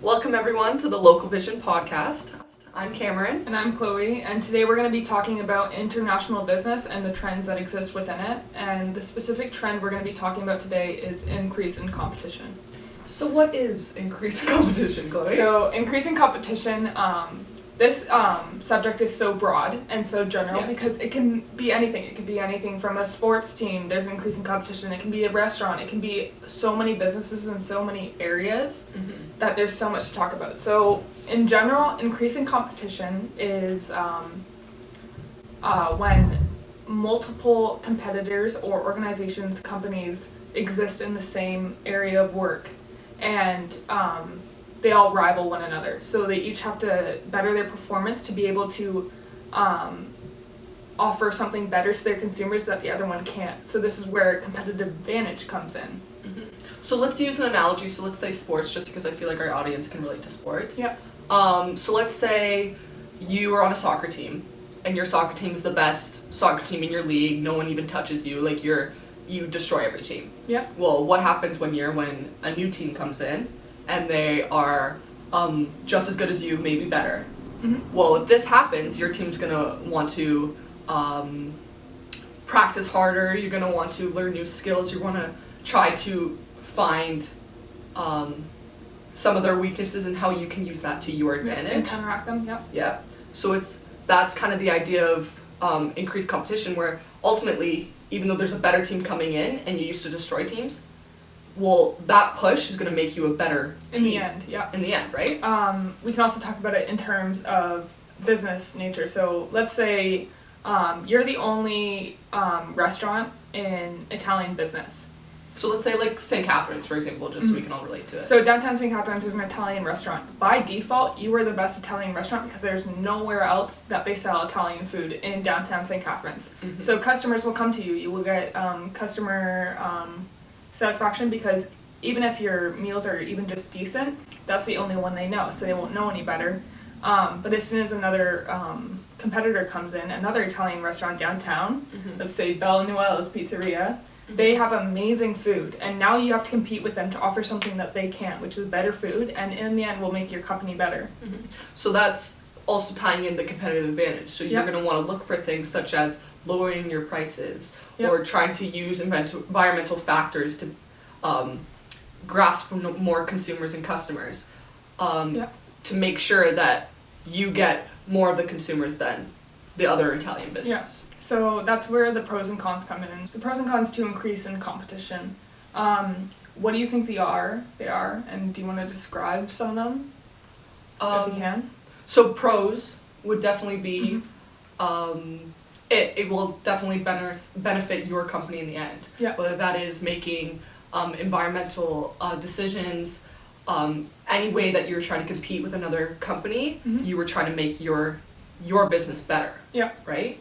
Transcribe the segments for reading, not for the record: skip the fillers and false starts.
Welcome everyone to the Local Vision podcast. I'm Cameron. And I'm Chloe, and today we're going to be talking about international business and the trends that exist within it. And the specific trend we're going to be talking about today is increase in competition. So what is increased competition, Chloe? So increasing competition, this subject is so broad and so general because it can be anything. It can be anything from a sports team, there's an increase in competition. It can be a restaurant. It can be so many businesses in so many areas that there's so much to talk about. So in general, increasing competition is when multiple competitors or organizations, companies exist in the same area of work, and they all rival one another. So they each have to better their performance to be able to offer something better to their consumers that the other one can't. So this is where competitive advantage comes in. So let's use an analogy. So let's say sports, just because I feel like our audience can relate to sports. Yeah. So let's say you are on a soccer team, and your soccer team is the best soccer team in your league. No one even touches you. Like you destroy every team. Yeah. Well, what happens when a new team comes in and they are just as good as you, maybe better? Well, if this happens, your team's gonna want to practice harder. You're gonna want to learn new skills. You want to try to find some of their weaknesses and how you can use that to your advantage. And counteract them. Yeah. Yeah. So that's kind of the idea of increased competition, where ultimately, even though there's a better team coming in and you used to destroy teams, well, that push is going to make you a better team. In the end, yeah. In the end, right? We can also talk about it in terms of business nature. So let's say you're the only restaurant in Italian business. So let's say like St. Catharines, for example, just so we can all relate to it. So downtown St. Catharines is an Italian restaurant. By default, you are the best Italian restaurant because there's nowhere else that they sell Italian food in downtown St. Catharines. So customers will come to you. You will get customer satisfaction because even if your meals are even just decent, that's the only one they know, so they won't know any better. But as soon as another competitor comes in, another Italian restaurant downtown, let's say Bella Noelle's Pizzeria, they have amazing food, and now you have to compete with them to offer something that they can't, which is better food, and in the end will make your company better. So that's also tying in the competitive advantage. So you're going to want to look for things such as lowering your prices or trying to use environmental factors to grasp more consumers and customers to make sure that you get more of the consumers than the other Italian business. So that's where the pros and cons come in. The pros and cons to increase in competition. What do you think they are, and do you want to describe some of them, if you can? So pros would definitely be, it will definitely benefit your company in the end. Yeah. Whether that is making environmental decisions, any way that you're trying to compete with another company, you were trying to make your business better. Yeah. Right?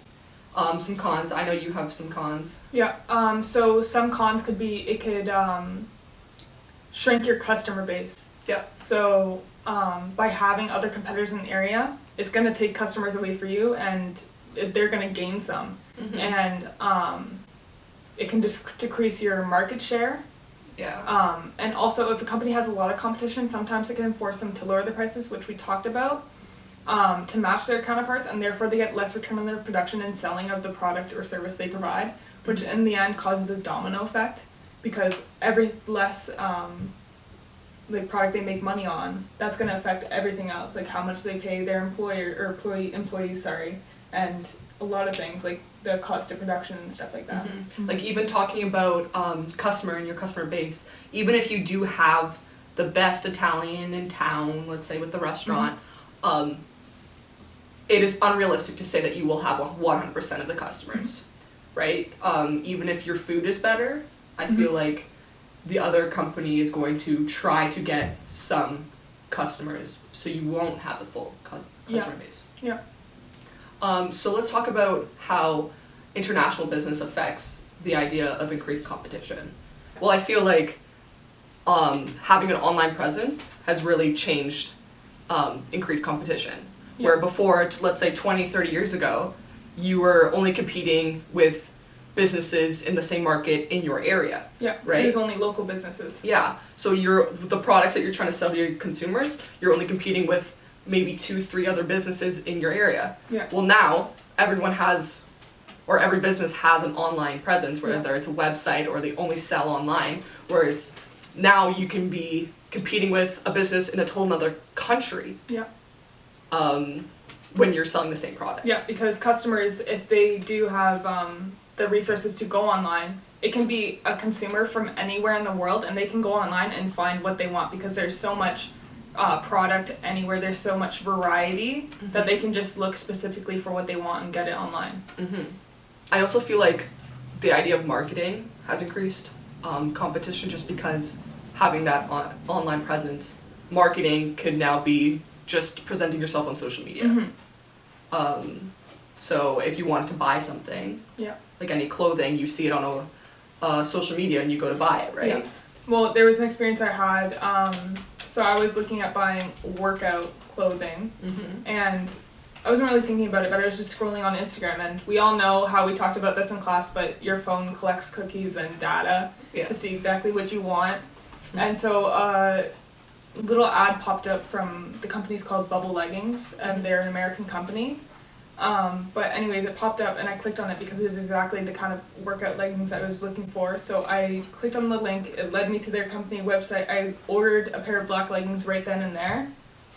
Some cons. I know you have some cons. Yeah. So some cons could be it could shrink your customer base. Yeah. So by having other competitors in the area, it's going to take customers away from you, and they're going to gain some. And it can just decrease your market share. Yeah. And also, if a company has a lot of competition, sometimes it can force them to lower the prices, which we talked about, to match their counterparts, and therefore they get less return on their production and selling of the product or service they provide, which in the end causes a domino effect, because every less like product they make money on, that's going to affect everything else, like how much they pay their employees, and a lot of things like the cost of production and stuff like that. Like even talking about customer and your customer base, even if you do have the best Italian in town, let's say with the restaurant, it is unrealistic to say that you will have 100% of the customers, right? Even if your food is better, I feel like the other company is going to try to get some customers, so you won't have the full customer base. Yeah. So let's talk about how international business affects the idea of increased competition. Well, I feel like having an online presence has really changed increased competition. Where before, let's say 20, 30 years ago, you were only competing with businesses in the same market in your area. Yeah, right? There's only local businesses. Yeah, so the products that you're trying to sell to your consumers, you're only competing with maybe 2-3 other businesses in your area. Yeah. Well, now everyone has, or every business has an online presence, whether it's a website or they only sell online, where it's now you can be competing with a business in a total other country. Yeah. When you're selling the same product. Yeah, because customers, if they do have the resources to go online, it can be a consumer from anywhere in the world, and they can go online and find what they want because there's so much product anywhere. There's so much variety that they can just look specifically for what they want and get it online. I also feel like the idea of marketing has increased competition just because having that online presence, marketing could now be just presenting yourself on social media. So if you wanted to buy something, like any clothing, you see it on a social media and you go to buy it, right? Yeah. Well, there was an experience I had. So I was looking at buying workout clothing, and I wasn't really thinking about it, but I was just scrolling on Instagram, and we all know how we talked about this in class, but your phone collects cookies and data to see exactly what you want. And so a little ad popped up from the company's called Bubble Leggings, and they're an American company. But anyways, it popped up and I clicked on it because it was exactly the kind of workout leggings I was looking for. So I clicked on the link, it led me to their company website. I ordered a pair of black leggings right then and there,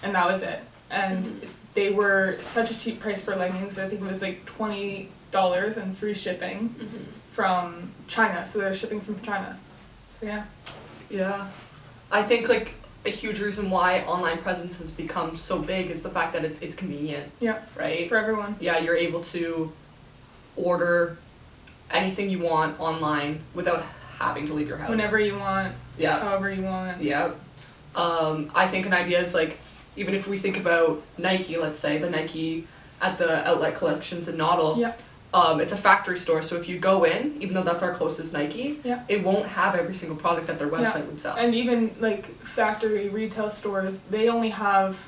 and that was it. And they were such a cheap price for leggings. I think it was like $20 and free shipping from China. So they're shipping from China. So yeah. Yeah. I think like a huge reason why online presence has become so big is the fact that it's convenient. Yeah. Right? For everyone. Yeah, you're able to order anything you want online without having to leave your house. Whenever you want. Yeah. However you want. Yeah. I think an idea is like, even if we think about Nike, let's say, the Nike at the outlet collections in Noddle, it's a factory store, so if you go in, even though that's our closest Nike, it won't have every single product that their website would sell. And even like factory retail stores, they only have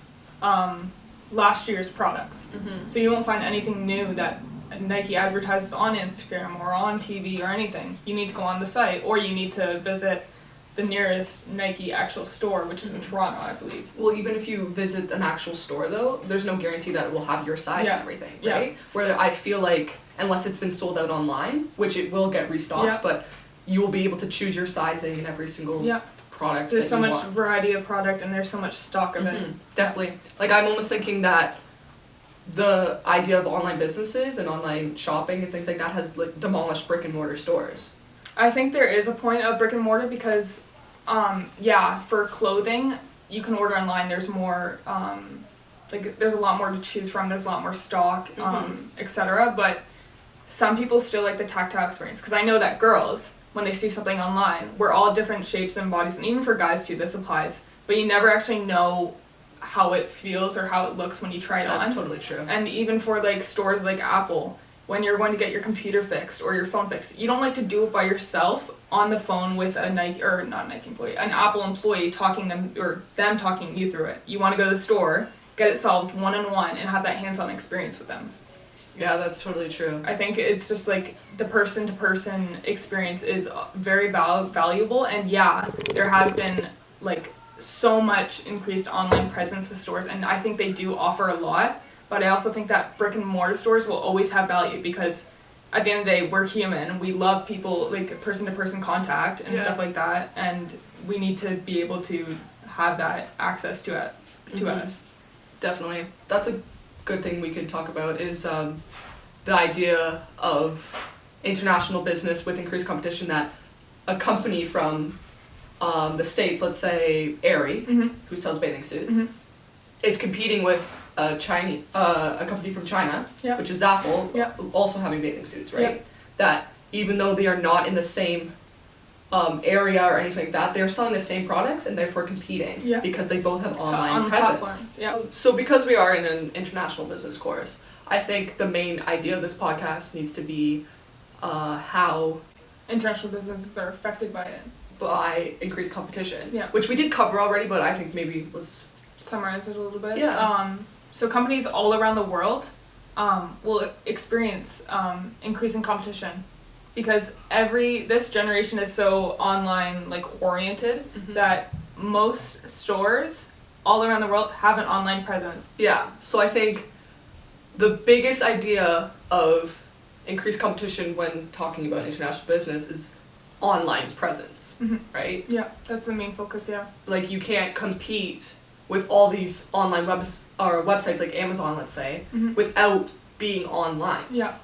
last year's products. So you won't find anything new that Nike advertises on Instagram or on TV or anything. You need to go on the site, or you need to visit the nearest Nike actual store, which is in Toronto, I believe. Well, even if you visit an actual store though, there's no guarantee that it will have your size and everything, right? Where I feel like, unless it's been sold out online, which it will get restocked, but you will be able to choose your sizing in every single product. There's so much variety of product and there's so much stock of it. Definitely. Like, I'm almost thinking that the idea of online businesses and online shopping and things like that has like demolished brick and mortar stores. I think there is a point of brick and mortar because, for clothing, you can order online. There's more, there's a lot more to choose from. There's a lot more stock, etc. But some people still like the tactile experience because I know that girls, when they see something online, we're all different shapes and bodies, and even for guys too, this applies. But you never actually know how it feels or how it looks when you try it on. That's totally true. And even for like stores like Apple, when you're going to get your computer fixed or your phone fixed, you don't like to do it by yourself on the phone with a Nike, or not a Nike employee, an Apple employee talking them talking you through it. You want to go to the store, get it solved one-on-one, and have that hands-on experience with them. Yeah, that's totally true. I think it's just like the person-to-person experience is very valuable, and there has been like so much increased online presence with stores, and I think they do offer a lot. But I also think that brick and mortar stores will always have value because at the end of the day, we're human. We love people, like person-to-person contact and stuff like that. And we need to be able to have that access to us. Definitely. That's a good thing we could talk about is the idea of international business with increased competition, that a company from the States, let's say Aerie, who sells bathing suits, is competing with a company from China, which is Zaful, also having bathing suits, right? That even though they are not in the same area or anything like that, they're selling the same products and therefore competing because they both have online presence. Platforms. So because we are in an international business course, I think the main idea of this podcast needs to be how international businesses are affected by it. By increased competition, which we did cover already, but I think maybe let's summarize it a little bit. Yeah. So companies all around the world will experience increasing competition because this generation is so online like oriented that most stores all around the world have an online presence. Yeah, so I think the biggest idea of increased competition when talking about international business is online presence, right? Yeah, that's the main focus, yeah. Like, you can't compete with all these online websites like Amazon, let's say, without being online. Yeah.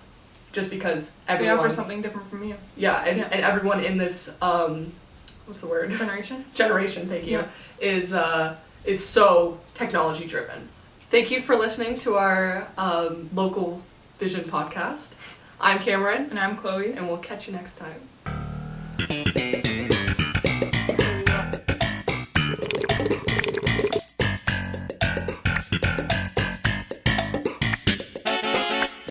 Just because They everyone... offer something different from you. Yeah, and everyone in this, what's the word? Generation, thank you, is so technology driven. Thank you for listening to our Local Vision podcast. I'm Cameron. And I'm Chloe. And we'll catch you next time.